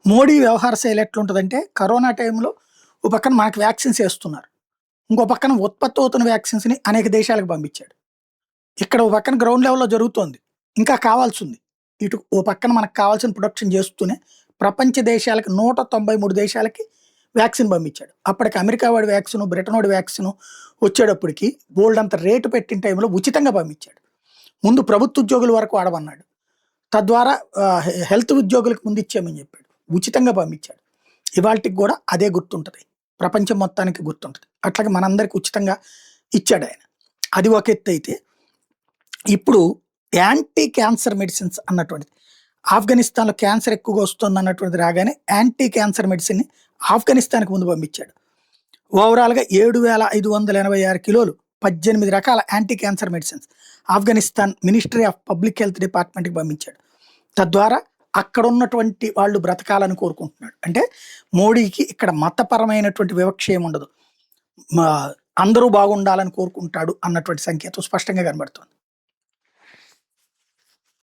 మోడీ వ్యవహార శైలి ఎట్లుంటదంటే, కరోనా టైంలో ఓ పక్కన మనకు వ్యాక్సిన్స్ ఏస్తున్నారు. ఇంకో పక్కన ఉత్పత్తి అవుతున్న వ్యాక్సిన్స్‌ని అనేక దేశాలకు పంపించాడు. ఇక్కడ ఓ పక్కన గ్రౌండ్ లెవెల్‌లో జరుగుతోంది. ఇంకా కావాల్సుంది. ఇటు ఓ పక్కన మనకు కావాల్సిన ప్రొడక్షన్ చేస్తూనే, ప్రపంచ దేశాలకి 193 దేశాలకి వ్యాక్సిన్ పంపించాడు. అప్పటికి అమెరికా వాడి వ్యాక్సిను, బ్రిటన్ వాడి వ్యాక్సిను వచ్చేటప్పటికి బోలెడంత రేటు పెట్టిన టైంలో ఉచితంగా పంపించాడు. ముందు ప్రభుత్వ ఉద్యోగుల వరకు వాడమన్నాడు. తద్వారా హెల్త్ ఉద్యోగులకు ముందు ఇచ్చేయమని చెప్పాడు. ఉచితంగా పంపించాడు. ఇవాల్టికి గూడా అదే గుర్తుంటది. ప్రపంచం మొత్తానికి గుర్తుంటది. అట్లాగే మనందరికి ఉచితంగా ఇచ్చాడాయన. అది ఒక ఎత్తయితే, ఇప్పుడు యాంటీ క్యాన్సర్ మెడిసిన్స్ అన్నటువంటిది. ఆఫ్ఘనిస్తాన్‌లో క్యాన్సర్ ఎక్కువగా వస్తుందన్నటువంటిది రాగానే, యాంటీ క్యాన్సర్ మెడిసిన్‌ని ఆఫ్ఘనిస్తాన్‌కి ముందు పంపించాడు. ఓవరాల్‌గా 7,586 కిలోలు 18 రకాల anti cancer medicines Afghanistan ministry of public health డిపార్ట్మెంట్‌కి పంపించాడు. తద్వారా అక్కడున్నటువంటి వాళ్ళు బ్రతకాలని కోరుకుంటున్నాడు. అంటే మోడీకి ఇక్కడ మతపరమైనటువంటి వివక్ష ఏముండదు. మా అందరూ బాగుండాలని కోరుకుంటాడు అన్నటువంటి సంకేతం స్పష్టంగా కనబడుతోంది.